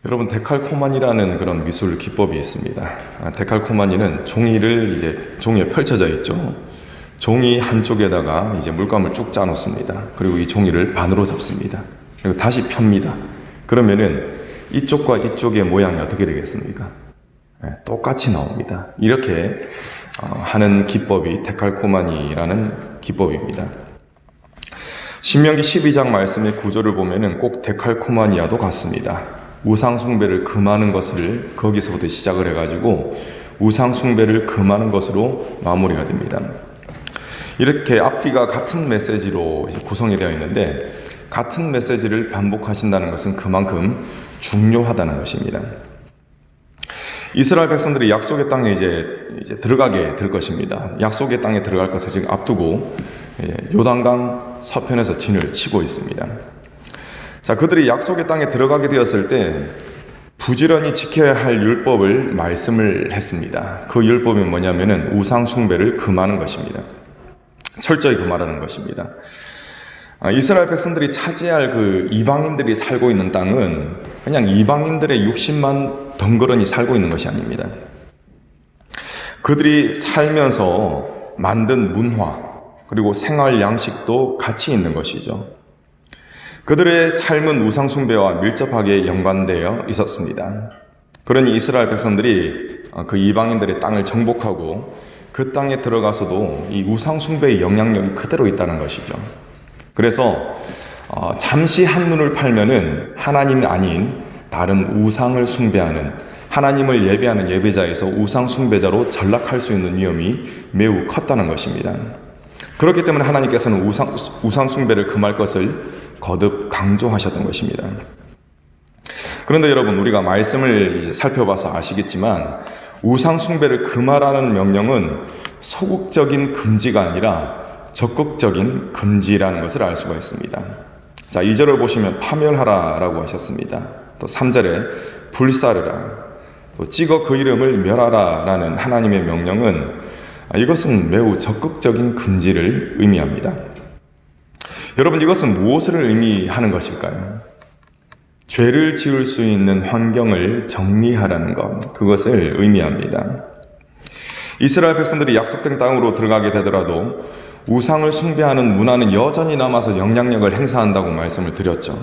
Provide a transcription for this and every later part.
여러분, 데칼코마니라는 그런 미술 기법이 있습니다. 데칼코마니는 종이에 펼쳐져 있죠. 종이 한쪽에다가 이제 물감을 쭉 짜 놓습니다. 그리고 이 종이를 반으로 잡습니다. 그리고 다시 펴니다. 그러면은 이쪽과 이쪽의 모양이 어떻게 되겠습니까? 똑같이 나옵니다. 이렇게 하는 기법이 데칼코마니라는 기법입니다. 신명기 12장 말씀의 구조를 보면은 꼭 데칼코마니아도 같습니다. 우상숭배를 금하는 것을 거기서부터 시작을 해가지고 우상숭배를 금하는 것으로 마무리가 됩니다. 이렇게 앞뒤가 같은 메시지로 구성이 되어 있는데, 같은 메시지를 반복하신다는 것은 그만큼 중요하다는 것입니다. 이스라엘 백성들이 약속의 땅에 이제 들어가게 될 것입니다. 약속의 땅에 들어갈 것을 지금 앞두고 요단강 서편에서 진을 치고 있습니다. 자, 그들이 약속의 땅에 들어가게 되었을 때 부지런히 지켜야 할 율법을 말씀을 했습니다. 그 율법이 뭐냐면은 우상 숭배를 금하는 것입니다. 철저히 금하라는 것입니다. 이스라엘 백성들이 차지할 그 이방인들이 살고 있는 땅은 그냥 이방인들의 육신만 덩그러니 살고 있는 것이 아닙니다. 그들이 살면서 만든 문화 그리고 생활 양식도 같이 있는 것이죠. 그들의 삶은 우상숭배와 밀접하게 연관되어 있었습니다. 그러니 이스라엘 백성들이 그 이방인들의 땅을 정복하고 그 땅에 들어가서도 이 우상숭배의 영향력이 그대로 있다는 것이죠. 그래서 잠시 한눈을 팔면은 하나님이 아닌 다른 우상을 숭배하는, 하나님을 예배하는 예배자에서 우상숭배자로 전락할 수 있는 위험이 매우 컸다는 것입니다. 그렇기 때문에 하나님께서는 우상숭배를 금할 것을 거듭 강조하셨던 것입니다. 그런데 여러분, 우리가 말씀을 살펴봐서 아시겠지만 우상숭배를 금하라는 명령은 소극적인 금지가 아니라 적극적인 금지라는 것을 알 수가 있습니다. 자, 2절을 보시면 파멸하라 라고 하셨습니다. 또 3절에 불사르라, 또 찍어 그 이름을 멸하라 라는 하나님의 명령은 이것은 매우 적극적인 금지를 의미합니다. 여러분, 이것은 무엇을 의미하는 것일까요? 죄를 지을 수 있는 환경을 정리하라는 것, 그것을 의미합니다. 이스라엘 백성들이 약속된 땅으로 들어가게 되더라도 우상을 숭배하는 문화는 여전히 남아서 영향력을 행사한다고 말씀을 드렸죠.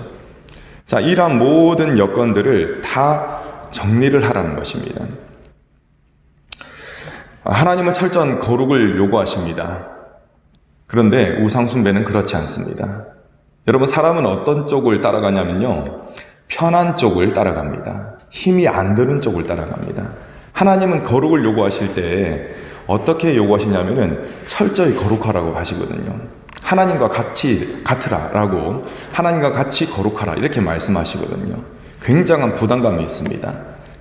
자, 이러한 모든 여건들을 다 정리를 하라는 것입니다. 하나님은 철저한 거룩을 요구하십니다. 그런데 우상숭배는 그렇지 않습니다. 여러분, 사람은 어떤 쪽을 따라가냐면요, 편한 쪽을 따라갑니다. 힘이 안 드는 쪽을 따라갑니다. 하나님은 거룩을 요구하실 때 어떻게 요구하시냐면은 철저히 거룩하라고 하시거든요. 하나님과 같이 같으라라고, 하나님과 같이 거룩하라 이렇게 말씀하시거든요. 굉장한 부담감이 있습니다.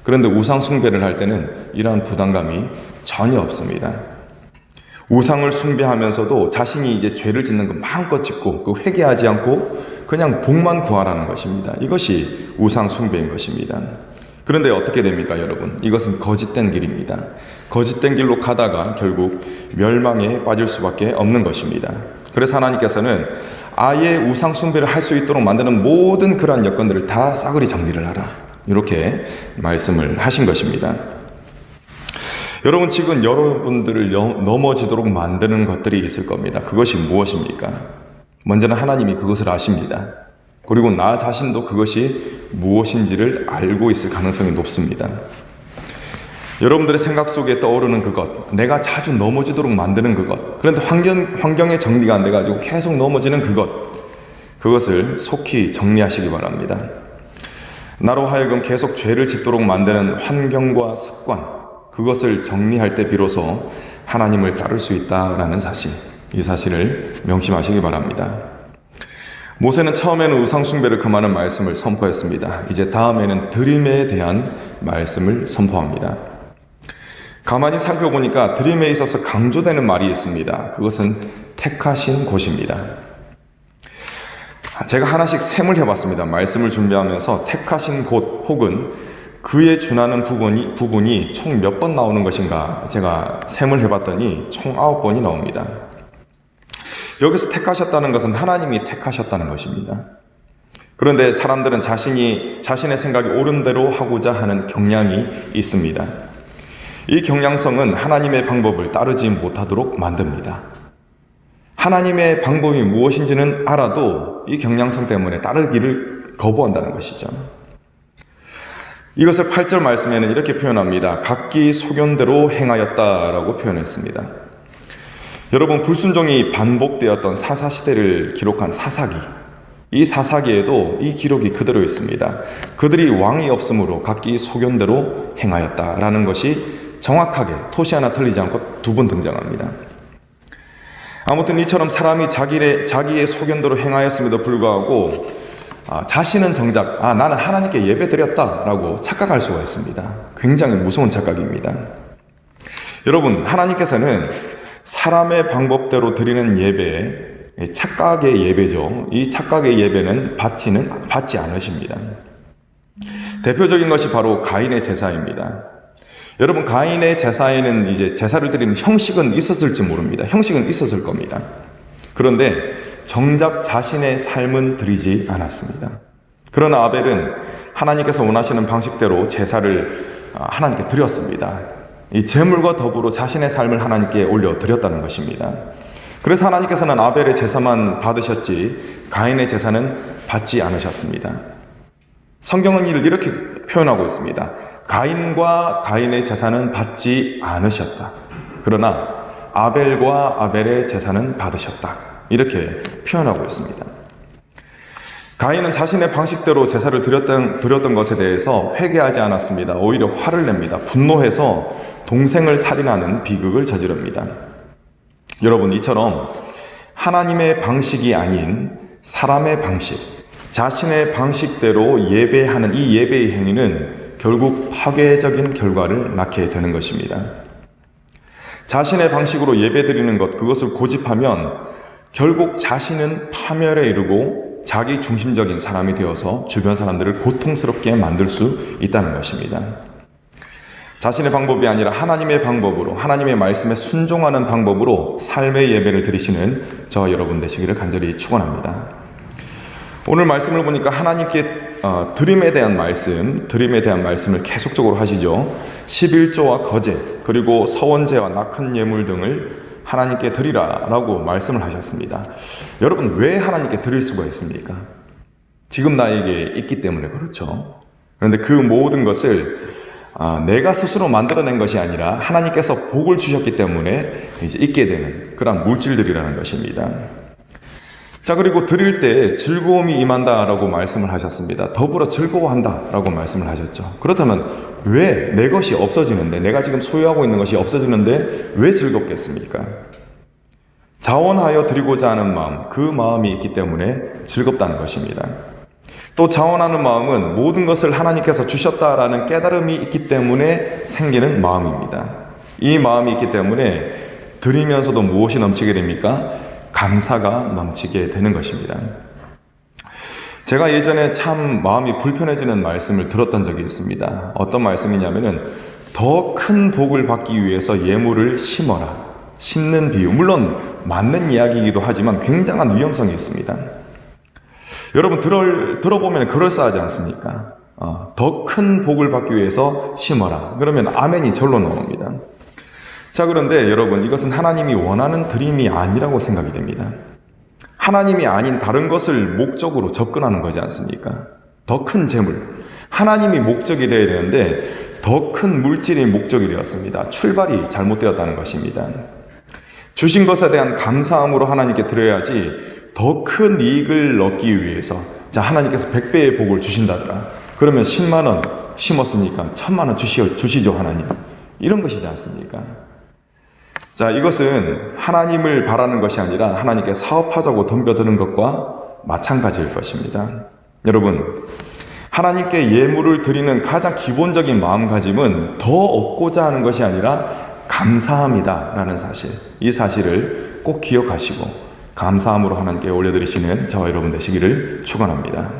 그런데 우상 숭배를 할 때는 이러한 부담감이 전혀 없습니다. 우상을 숭배하면서도 자신이 이제 죄를 짓는 거 마음껏 짓고 그 회개하지 않고 그냥 복만 구하라는 것입니다. 이것이 우상 숭배인 것입니다. 그런데 어떻게 됩니까, 여러분? 이것은 거짓된 길입니다. 거짓된 길로 가다가 결국 멸망에 빠질 수밖에 없는 것입니다. 그래서 하나님께서는 아예 우상 숭배를 할 수 있도록 만드는 모든 그러한 여건들을 다 싸그리 정리를 하라, 이렇게 말씀을 하신 것입니다. 여러분, 지금 여러분들을 넘어지도록 만드는 것들이 있을 겁니다. 그것이 무엇입니까? 먼저는 하나님이 그것을 아십니다. 그리고 나 자신도 그것이 무엇인지를 알고 있을 가능성이 높습니다. 여러분들의 생각 속에 떠오르는 그것, 내가 자주 넘어지도록 만드는 그것, 그런데 환경의 정리가 안 돼가지고 계속 넘어지는 그것을 속히 정리하시기 바랍니다. 나로 하여금 계속 죄를 짓도록 만드는 환경과 습관, 그것을 정리할 때 비로소 하나님을 따를 수 있다라는 사실, 이 사실을 명심하시기 바랍니다. 모세는 처음에는 우상숭배를 금하는 말씀을 선포했습니다. 이제 다음에는 드림에 대한 말씀을 선포합니다. 가만히 살펴보니까 드림에 있어서 강조되는 말이 있습니다. 그것은 택하신 곳입니다. 제가 하나씩 셈을 해봤습니다. 말씀을 준비하면서 택하신 곳 혹은 그에 준하는 부분이 총 몇 번 나오는 것인가 제가 셈을 해봤더니 총 9번이 나옵니다. 여기서 택하셨다는 것은 하나님이 택하셨다는 것입니다. 그런데 사람들은 자신의 생각이 옳은 대로 하고자 하는 경향이 있습니다. 이 경향성은 하나님의 방법을 따르지 못하도록 만듭니다. 하나님의 방법이 무엇인지는 알아도 이 경향성 때문에 따르기를 거부한다는 것이죠. 이것을 8절 말씀에는 이렇게 표현합니다. 각기 소견대로 행하였다라고 표현했습니다. 여러분, 불순종이 반복되었던 사사시대를 기록한 사사기, 이 사사기에도 이 기록이 그대로 있습니다. 그들이 왕이 없으므로 각기 소견대로 행하였다라는 것이 정확하게 토시 하나 틀리지 않고 2번 등장합니다. 아무튼 이처럼 사람이 자기의 소견대로 행하였음에도 불구하고 자신은 정작 나는 하나님께 예배드렸다라고 착각할 수가 있습니다. 굉장히 무서운 착각입니다. 여러분, 하나님께서는 사람의 방법대로 드리는 예배, 착각의 예배죠. 이 착각의 예배는 받지 않으십니다. 대표적인 것이 바로 가인의 제사입니다. 여러분, 가인의 제사에는 이제 제사를 드리는 형식은 있었을지 모릅니다. 형식은 있었을 겁니다. 그런데 정작 자신의 삶은 드리지 않았습니다. 그러나 아벨은 하나님께서 원하시는 방식대로 제사를 하나님께 드렸습니다. 이 제물과 더불어 자신의 삶을 하나님께 올려드렸다는 것입니다. 그래서 하나님께서는 아벨의 제사만 받으셨지 가인의 제사는 받지 않으셨습니다. 성경은 이를 이렇게 표현하고 있습니다. 가인과 가인의 제사는 받지 않으셨다. 그러나 아벨과 아벨의 제사는 받으셨다. 이렇게 표현하고 있습니다. 가인은 자신의 방식대로 제사를 드렸던 것에 대해서 회개하지 않았습니다. 오히려 화를 냅니다. 분노해서 동생을 살인하는 비극을 저지릅니다. 여러분, 이처럼 하나님의 방식이 아닌 사람의 방식, 자신의 방식대로 예배하는 이 예배의 행위는 결국 파괴적인 결과를 낳게 되는 것입니다. 자신의 방식으로 예배드리는 것, 그것을 고집하면 결국 자신은 파멸에 이르고 자기 중심적인 사람이 되어서 주변 사람들을 고통스럽게 만들 수 있다는 것입니다. 자신의 방법이 아니라 하나님의 방법으로, 하나님의 말씀에 순종하는 방법으로 삶의 예배를 드리시는 저와 여러분 되시기를 간절히 축원합니다. 오늘 말씀을 보니까 하나님께 드림에 대한 말씀을 계속적으로 하시죠. 11조와 거제, 그리고 서원제와 낙헌 예물 등을 하나님께 드리라 라고 말씀을 하셨습니다. 여러분, 왜 하나님께 드릴 수가 있습니까? 지금 나에게 있기 때문에 그렇죠. 그런데 그 모든 것을 내가 스스로 만들어낸 것이 아니라 하나님께서 복을 주셨기 때문에 이제 있게 되는 그런 물질들이라는 것입니다. 자, 그리고 드릴 때 즐거움이 임한다라고 말씀을 하셨습니다. 더불어 즐거워한다라고 말씀을 하셨죠. 그렇다면 왜 내 것이 없어지는데, 내가 지금 소유하고 있는 것이 없어지는데 왜 즐겁겠습니까? 자원하여 드리고자 하는 마음, 그 마음이 있기 때문에 즐겁다는 것입니다. 또 자원하는 마음은 모든 것을 하나님께서 주셨다라는 깨달음이 있기 때문에 생기는 마음입니다. 이 마음이 있기 때문에 드리면서도 무엇이 넘치게 됩니까? 감사가 넘치게 되는 것입니다. 제가 예전에 참 마음이 불편해지는 말씀을 들었던 적이 있습니다. 어떤 말씀이냐면은 더 큰 복을 받기 위해서 예물을 심어라. 심는 비유. 물론 맞는 이야기이기도 하지만 굉장한 위험성이 있습니다. 여러분, 들어보면 그럴싸하지 않습니까? 더 큰 복을 받기 위해서 심어라. 그러면 아멘이 절로 나옵니다. 자, 그런데 여러분, 이것은 하나님이 원하는 드림이 아니라고 생각이 됩니다. 하나님이 아닌 다른 것을 목적으로 접근하는 거지 않습니까? 더 큰 재물. 하나님이 목적이 되어야 되는데 더 큰 물질이 목적이 되었습니다. 출발이 잘못되었다는 것입니다. 주신 것에 대한 감사함으로 하나님께 드려야지 더 큰 이익을 얻기 위해서, 자, 하나님께서 100배의 복을 주신다더라. 그러면 10만 원 심었으니까 1000만 원 주시죠, 하나님. 이런 것이지 않습니까? 자, 이것은 하나님을 바라는 것이 아니라 하나님께 사업하자고 덤벼드는 것과 마찬가지일 것입니다. 여러분, 하나님께 예물을 드리는 가장 기본적인 마음가짐은 더 얻고자 하는 것이 아니라 감사함이다라는 사실, 이 사실을 꼭 기억하시고 감사함으로 하나님께 올려드리시는 저와 여러분 되시기를 축원합니다.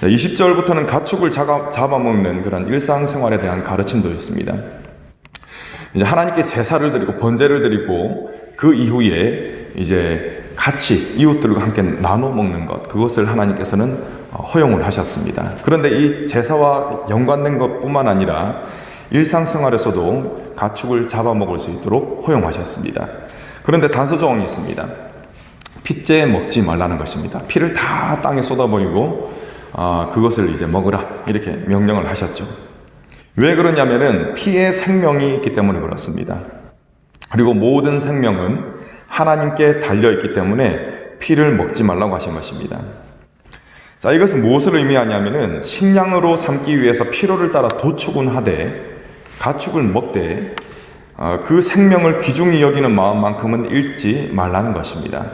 20절부터는 가축을 잡아먹는 그런 일상생활에 대한 가르침도 있습니다. 이제 하나님께 제사를 드리고 번제를 드리고 그 이후에 이제 같이 이웃들과 함께 나눠 먹는 것, 그것을 하나님께서는 허용을 하셨습니다. 그런데 이 제사와 연관된 것뿐만 아니라 일상생활에서도 가축을 잡아먹을 수 있도록 허용하셨습니다. 그런데 단서 조항이 있습니다. 핏째 먹지 말라는 것입니다. 피를 다 땅에 쏟아버리고 그것을 이제 먹으라 이렇게 명령을 하셨죠. 왜 그러냐면은 피에 생명이 있기 때문에 그렇습니다. 그리고 모든 생명은 하나님께 달려있기 때문에 피를 먹지 말라고 하신 것입니다. 자, 이것은 무엇을 의미하냐면은 식량으로 삼기 위해서 필요를 따라 도축은 하되 가축을 먹되 그 생명을 귀중히 여기는 마음만큼은 잃지 말라는 것입니다.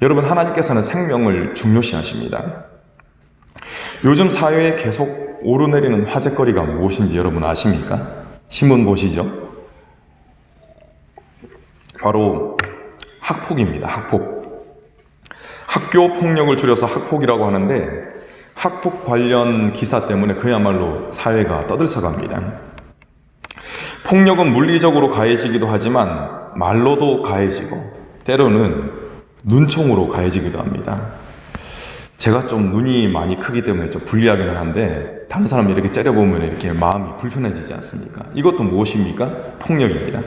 여러분, 하나님께서는 생명을 중요시 하십니다. 요즘 사회에 계속 오르내리는 화제거리가 무엇인지 여러분 아십니까? 신문 보시죠? 바로 학폭입니다. 학폭. 학교 폭력을 줄여서 학폭이라고 하는데 학폭 관련 기사 때문에 그야말로 사회가 떠들썩합니다. 폭력은 물리적으로 가해지기도 하지만 말로도 가해지고 때로는 눈총으로 가해지기도 합니다. 제가 좀 눈이 많이 크기 때문에 좀 불리하기는 한데 다른 사람이 이렇게 째려보면 이렇게 마음이 불편해지지 않습니까? 이것도 무엇입니까? 폭력입니다.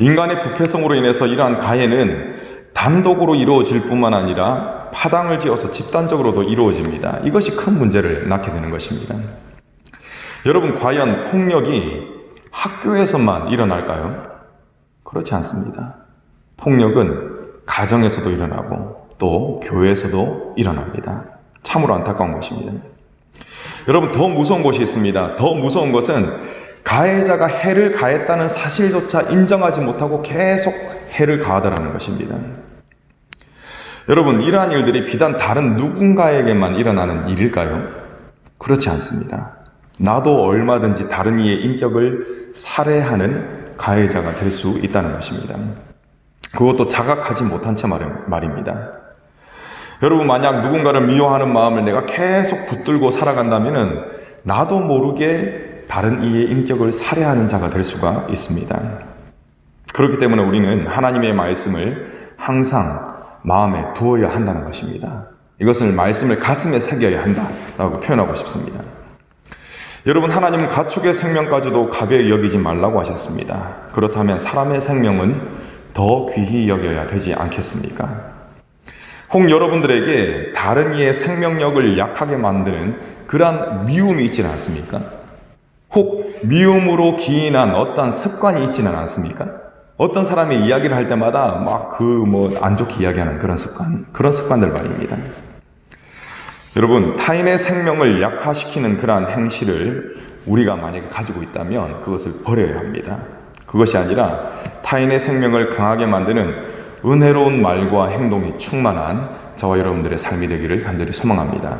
인간의 부패성으로 인해서 이러한 가해는 단독으로 이루어질 뿐만 아니라 파당을 지어서 집단적으로도 이루어집니다. 이것이 큰 문제를 낳게 되는 것입니다. 여러분, 과연 폭력이 학교에서만 일어날까요? 그렇지 않습니다. 폭력은 가정에서도 일어나고 또 교회에서도 일어납니다. 참으로 안타까운 것입니다. 여러분, 더 무서운 것이 있습니다. 더 무서운 것은 가해자가 해를 가했다는 사실조차 인정하지 못하고 계속 해를 가하더라는 것입니다. 여러분, 이러한 일들이 비단 다른 누군가에게만 일어나는 일일까요? 그렇지 않습니다. 나도 얼마든지 다른 이의 인격을 살해하는 가해자가 될 수 있다는 것입니다. 그것도 자각하지 못한 채 말입니다. 여러분, 만약 누군가를 미워하는 마음을 내가 계속 붙들고 살아간다면 나도 모르게 다른 이의 인격을 살해하는 자가 될 수가 있습니다. 그렇기 때문에 우리는 하나님의 말씀을 항상 마음에 두어야 한다는 것입니다. 이것을 말씀을 가슴에 새겨야 한다라고 표현하고 싶습니다. 여러분, 하나님은 가축의 생명까지도 가벼이 여기지 말라고 하셨습니다. 그렇다면 사람의 생명은 더 귀히 여겨야 되지 않겠습니까? 혹 여러분들에게 다른 이의 생명력을 약하게 만드는 그러한 미움이 있지는 않습니까? 혹 미움으로 기인한 어떤 습관이 있지는 않습니까? 어떤 사람이 이야기를 할 때마다 막 안 좋게 이야기하는 그런 습관들 말입니다. 여러분, 타인의 생명을 약화시키는 그러한 행실을 우리가 만약에 가지고 있다면 그것을 버려야 합니다. 그것이 아니라 타인의 생명을 강하게 만드는 은혜로운 말과 행동이 충만한 저와 여러분들의 삶이 되기를 간절히 소망합니다.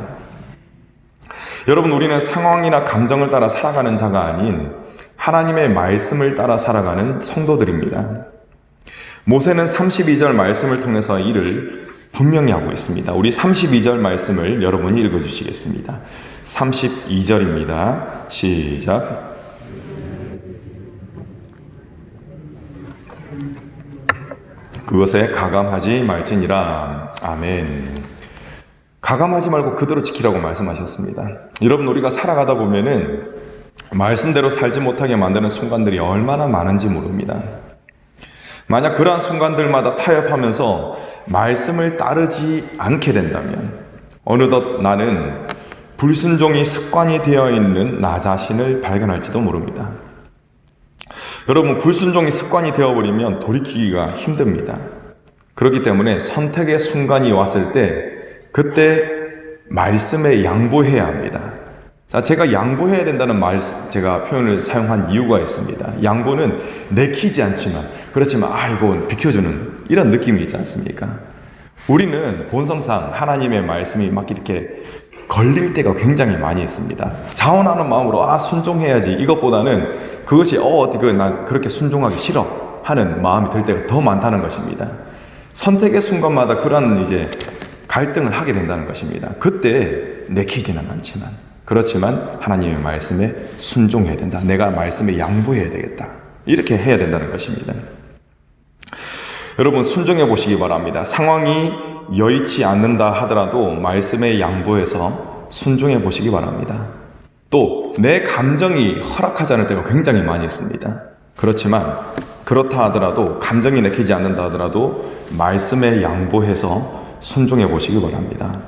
여러분, 우리는 상황이나 감정을 따라 살아가는 자가 아닌 하나님의 말씀을 따라 살아가는 성도들입니다. 모세는 32절 말씀을 통해서 이를 분명히 하고 있습니다. 우리 32절 말씀을 여러분이 읽어주시겠습니다. 32절입니다. 시작. 그것에 가감하지 말지니라. 아멘. 가감하지 말고 그대로 지키라고 말씀하셨습니다. 여러분, 우리가 살아가다 보면은 말씀대로 살지 못하게 만드는 순간들이 얼마나 많은지 모릅니다. 만약 그러한 순간들마다 타협하면서 말씀을 따르지 않게 된다면 어느덧 나는 불순종이 습관이 되어 있는 나 자신을 발견할지도 모릅니다. 여러분, 불순종이 습관이 되어버리면 돌이키기가 힘듭니다. 그렇기 때문에 선택의 순간이 왔을 때 그때 말씀에 양보해야 합니다. 자, 제가 양보해야 된다는 제가 표현을 사용한 이유가 있습니다. 양보는 내키지 않지만, 그렇지만 이거 비켜주는 이런 느낌이 있지 않습니까? 우리는 본성상 하나님의 말씀이 막 이렇게 걸릴 때가 굉장히 많이 있습니다. 자원하는 마음으로 순종해야지 이것보다는 그것이 난 그렇게 순종하기 싫어 하는 마음이 들 때가 더 많다는 것입니다. 선택의 순간마다 그런 이제 갈등을 하게 된다는 것입니다. 그때 내키지는 않지만, 그렇지만 하나님의 말씀에 순종해야 된다. 내가 말씀에 양보해야 되겠다. 이렇게 해야 된다는 것입니다. 여러분 순종해 보시기 바랍니다. 상황이 여의치 않는다 하더라도 말씀에 양보해서 순종해 보시기 바랍니다. 또 내 감정이 허락하지 않을 때가 굉장히 많이 있습니다. 그렇지만 그렇다 하더라도 감정이 내키지 않는다 하더라도 말씀에 양보해서 순종해 보시기 바랍니다.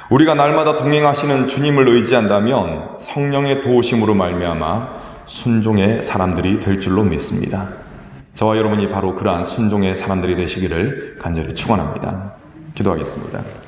우리가 날마다 동행하시는 주님을 의지한다면 성령의 도우심으로 말미암아 순종의 사람들이 될 줄로 믿습니다. 저와 여러분이 바로 그러한 순종의 사람들이 되시기를 간절히 축원합니다. 기도하겠습니다.